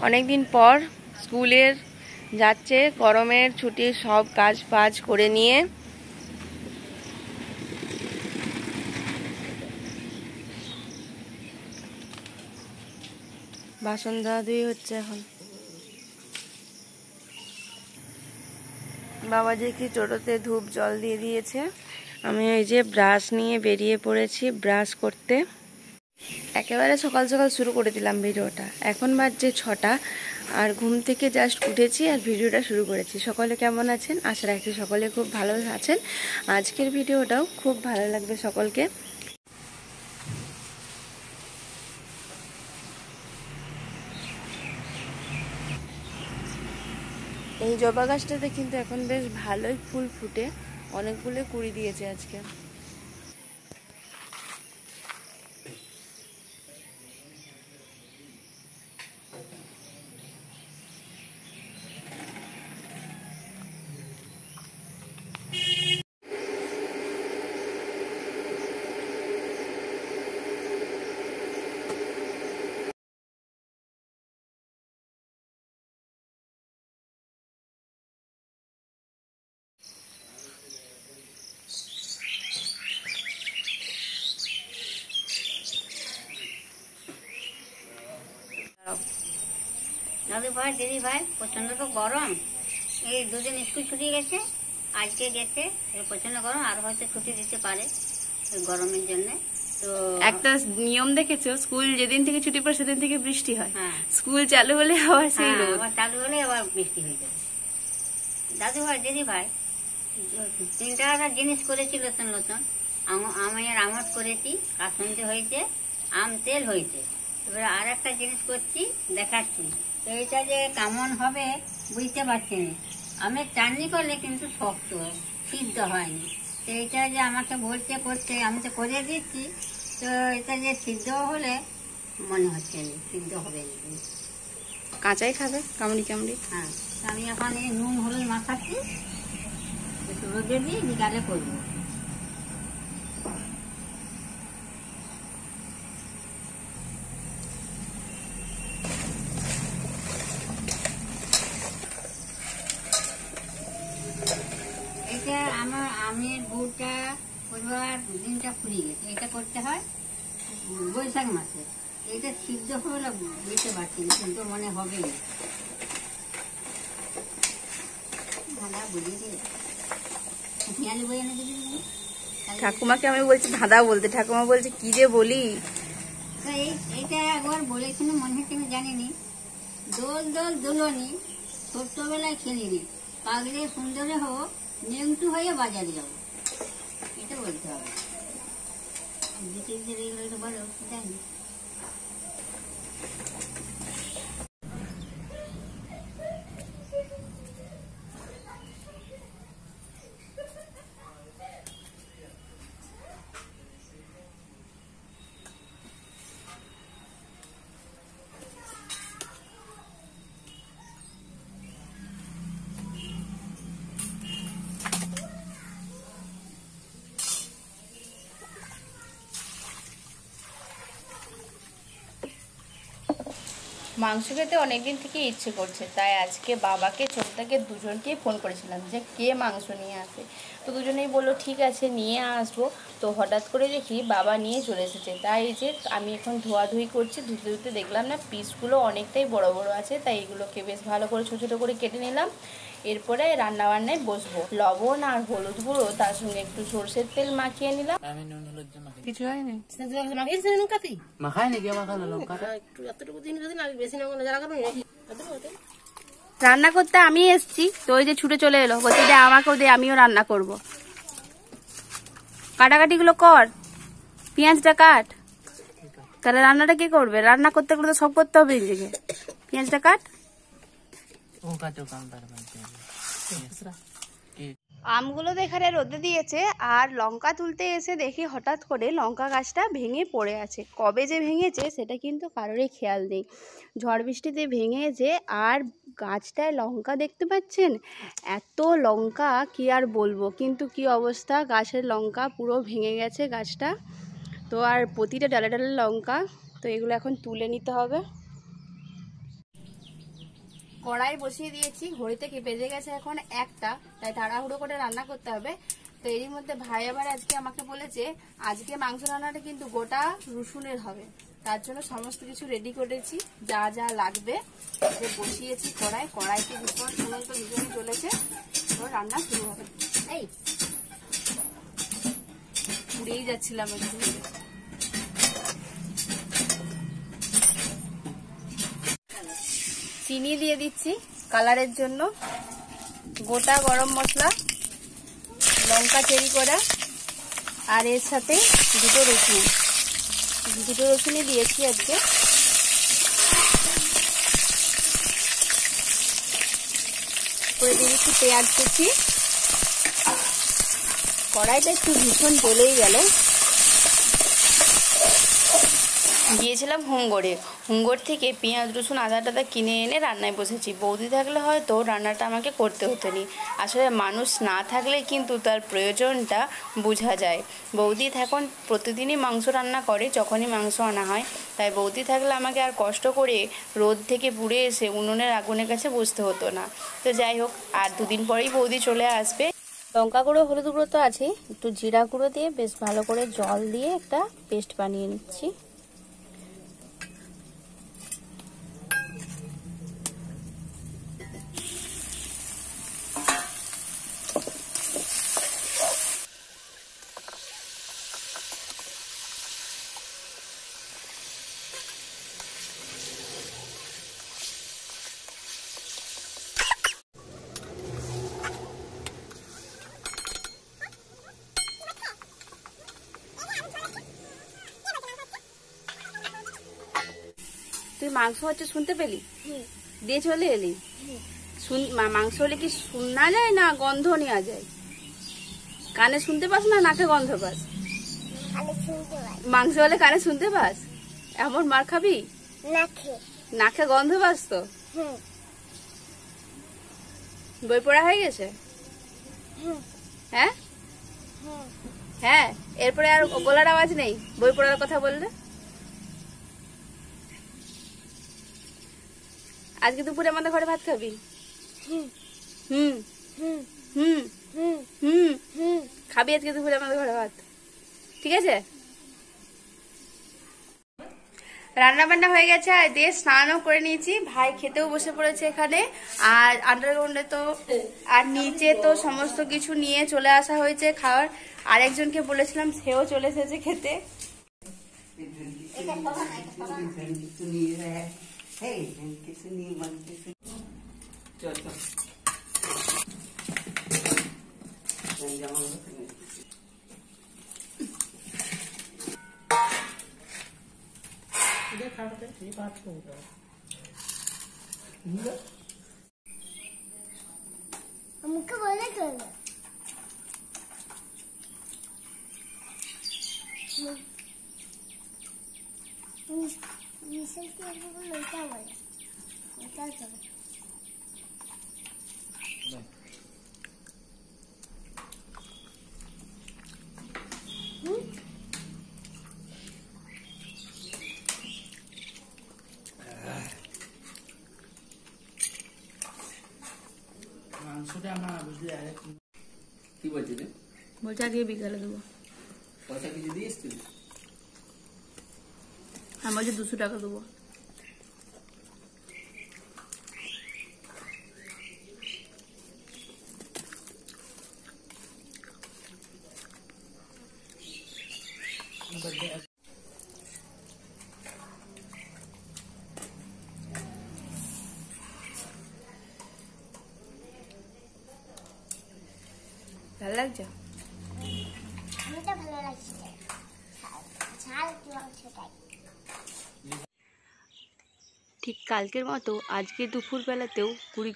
অনেক দিন পর স্কুলের যাচ্ছে, গরমের ছুটি সব কাজ বাজ করে নিয়ে। বাসন ধোয়াধুয়ি হচ্ছে এখন। বাবা যে কি টোটোতে ধূপ জল দিয়ে দিয়েছে। আমি এই যে ব্রাশ নিয়ে বেরিয়ে পড়েছি ব্রাশ করতে। একেবারে সকাল সকাল শুরু করে দিলাম ভিডিওটা। এখন বাজছে 6টা, আর ঘুম থেকে জাস্ট উঠেছি আর ভিডিওটা শুরু করেছি। সকলে কেমন আছেন? আশা রাখছি সকলে খুব ভালো আছেন। আজকের ভিডিওটাও খুব ভালো লাগবে সকলকে। এই জবা গাছটাতে কিন্তু এখন বেশ ভালোই ফুল ফুটে, অনেকগুলো কুড়ি দিয়েছে আজকে। দাদু ভাই দিদি ভাই প্রচন্ড তো গরম। এই দুদিন স্কুল ছুটি গেছে, আজকে গেছে। প্রচন্ড গরম, আর হয়তো ছুটি দিতে পারে গরমের জন্য। তো একটা নিয়ম দেখেছো, স্কুল যেদিন থেকে ছুটি পড়ে সেদিন থেকে বৃষ্টি হয়। স্কুল চালু হলে আবার সেই রোদ, আবার চালু হলে আবার বৃষ্টি হয়ে যাবে। দাদু ভাই দিদি ভাই 3টা জিনিস করেছিল নতুন নতুন। আমের আমট করেছি, কাসুন্দি হয়েছে, আম তেল হয়েছে। এবারে আর একটা জিনিস করছি, দেখাচ্ছি। এইটা যে কেমন হবে বুঝতে পারছি না। আমের চাটনি করলে কিন্তু শক্ত সিদ্ধ হয়নি। তো এইটা যে আমাকে বলছে করতে, আমি তো করে দিচ্ছি। তো এটা যে সিদ্ধ হলে মনে হচ্ছে না সিদ্ধ হবে না, কাঁচাই খাবে কামড়ি কামড়ি। হ্যাঁ, আমি এখন এই নুন হলুদ মাখাচ্ছি, একটু রোদে দিয়ে বিকালে করবো। এটা আমার আমের গুড়টা পরিবার দিনটা ফুরিয়ে গেছে। এটা করতে হয় বৈশাখ মাসে। এটা সিদ্ধ হলে বুঝতে পারছি না, সিদ্ধ মনে হবে না। ঠাকুমাকে আমি বলছি ধাঁধা বলতে, ঠাকুমা বলছে কি যে বলি। এইটা একবার বলেছিল মনে হচ্ছে আমি জানিনি। দোল দোল দোলনি ছোট্টবেলায় খেলিনি, পাগলে সুন্দরে হোক নেংটু হয়ে বাজারে যাবো। এটা বলতে হবে। বলো জানি। মাংস খেতে অনেকদিন থেকে ইচ্ছে করছে, তাই আজকে বাবাকে ছোটটাকে দুজনকেই ফোন করেছিলাম যে কে মাংস নিয়ে আসে। তো দুজনেই বললো ঠিক আছে নিয়ে আসবো। তো হঠাৎ করে দেখি বাবা নিয়ে চলে এসেছে। তাই যে আমি এখন ধোয়াধুয়ি করছি, ধুতে ধুতে দেখলাম না পিসগুলো অনেকটাই বড় বড় আছে, তাই এগুলোকে বেশ ভালো করে ছোটো ছোটো করে কেটে নিলাম। এরপরে রান্নাবান্নায় বসবো। লবণ আর হলুদ গুঁড়ো, তার সঙ্গে একটু সরষের তেল মাখিয়ে নিলাম। কিছু হয়নি, রান্না করতে আমি এসছি। তো ওই যে ছুটে চলে এলো, বলছে যে আমাকেও দে, আমিও রান্না করব। কাটাকাটি গুলো কর, পেঁয়াজটা কাট। তাহলে রান্নাটা কে করবে? রান্না করতে গেলে তো সব করতে হবে নিজেকে। পেঁয়াজটা কাট। আমগুলো তো এখানে রোদে দিয়েছে, আর লঙ্কা তুলতে এসে দেখি হঠাৎ করে লঙ্কা গাছটা ভেঙে পড়ে আছে। কবে যে ভেঙেছে সেটা কিন্তু কারোরই খেয়াল নেই। ঝড় বৃষ্টিতে ভেঙেছে, আর গাছটায় লঙ্কা দেখতে পাচ্ছেন, এত লঙ্কা কি আর বলবো। কিন্তু কি অবস্থা, গাছের লঙ্কা পুরো ভেঙে গেছে গাছটা। তো আর প্রতিটা ডালে ডালে লঙ্কা। তো এগুলো এখন তুলে নিতে হবে। কড়াই বসিয়ে দিয়েছি, ঘড়িতে কি বেজে গেছে এখন 1টা, তাই তাড়াহুড়ো করে রান্না করতে হবে। তো এরই মধ্যে ভাই আবার আজকে আমাকে বলেছে আজকে মাংস রান্নাটা কিন্তু গোটা রসুনের হবে, তার জন্য সমস্ত কিছু রেডি করেছি, যা যা লাগবে বসিয়েছি কড়াইতে ভীষণ সুন্দর ভীষণই চলেছে। তো রান্না শুরু হবে। এই পুড়েই যাচ্ছিলাম একটু। চিনি দিয়ে দিচ্ছি কালারের জন্য, গোটা গরম মশলা, লঙ্কা চেরি করা, আর এর সাথে দুটো রসুনই দিয়েছি আজকে। করে দিয়ে দিচ্ছি পেঁয়াজ কুচি। কড়াইটা একটু ভীষণ জ্বলেই গেল। গিয়েছিলাম হুঙ্গর থেকে পেঁয়াজ রসুন আদা টাদা কিনে এনে রান্নায় বসেছি। বৌদি থাকলে হয়তো রান্নাটা আমাকে করতে হতো নি। আসলে মানুষ না থাকলে কিন্তু তার প্রয়োজনটা বোঝা যায়। বৌদি এখন প্রতিদিনই মাংস রান্না করে যখনই মাংস আনা হয়, তাই বৌদি থাকলে আমাকে আর কষ্ট করে রোদ থেকে পুড়ে এসে উনুনের আগুনের কাছে বসতে হতো না। তো যাই হোক, আর 2 দিন পরেই বৌদি চলে আসবে। লঙ্কা গুঁড়ো হলুদ গুঁড়ো তো আছে, একটু জিরা গুঁড়ো দিয়ে বেশ ভালো করে জল দিয়ে একটা পেস্ট বানিয়ে নিচ্ছি। তুই মাংস হচ্ছে শুনতে পেলি, দিয়ে চলে এলি। মাংস হলে কি শোনা যায় না গন্ধ নেওয়া যায়? কানে শুনতে পাস না নাকে গন্ধ পাস? মাংস হলে কানে শুনতে পাস? এমন মার খাবি, নাকে গন্ধ পাস তো। বই পড়া হয়ে গেছে? হ্যাঁ হ্যাঁ, এরপরে আর গলার আওয়াজ নেই বই পড়ার কথা বললে। আজকে দুপুরে আমাদের ঘরে ভাত খাবি? খাবি আজকে দুপুরে আমাদের ঘরে ভাত, ঠিক আছে? রান্না বান্না হয়ে গেছে, আর দিয়ে স্নানও করে নিয়েছি। ভাই খেতেও বসে পড়েছে এখানে। আর আন্ডারগ্রাউন্ডে তো আর নিচে তো সমস্ত কিছু নিয়ে চলে আসা হয়েছে খাওয়ার। আরেকজনকে বলেছিলাম, সেও চলে এসেছে খেতে। मुझको बोले करना मिशन के को लड़का बोले लड़का करो কি বলছি রে? বলছে আজকে বিকালে দেবো। পয়সা কিছু দিয়ে এসছিস? আমি বলছি 200 টাকা দেবো। ভালো লাগছে? আমারটা ভালো লাগছে ঝাল কি মাংসটাই। ঠিক কালকের মতো আজকে দুপুরবেলাতেও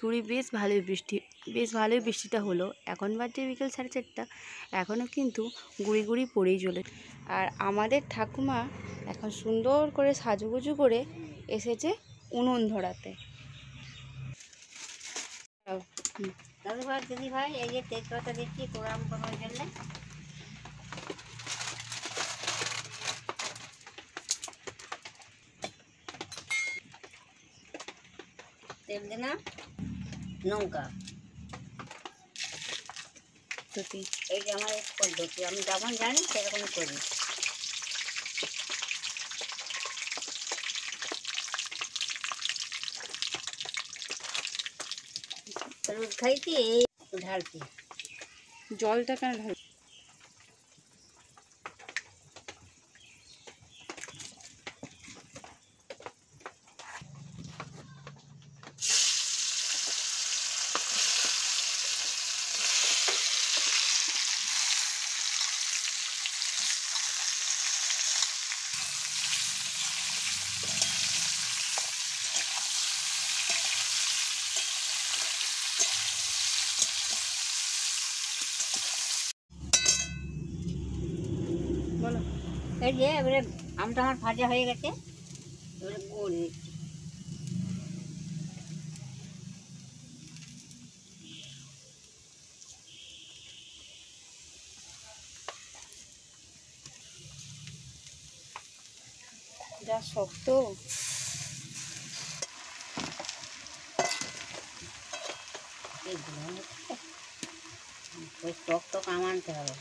গুঁড়ি বেশ ভালোই বৃষ্টিটা হলো। এখন বাজে বিকেল 4:30, এখনও কিন্তু গুঁড়ি পড়েই চলে। আর আমাদের ঠাকুমা এখন সুন্দর করে সাজুগুজু করে এসেছে উনুন ধরাতে। দাদুভাই দিদি ভাই, এই যে তেজপাতা দিচ্ছি কোরাম করার জন্য। তেল দিলাম, লঙ্কা। এই যে আমার এক পদ্ধতি, আমি যেমন জানি সেরকম করি। হলুদ খাইছি, এই ঢালছি। জলটা কেন ঢাল? বলো। এই যে এবারে আমটা আমার ভাজা হয়ে গেছে, এবারে গুড় দিচ্ছি। যা শক্ত। এইগুলো হচ্ছে ওই টক টক আম আনতে হবে।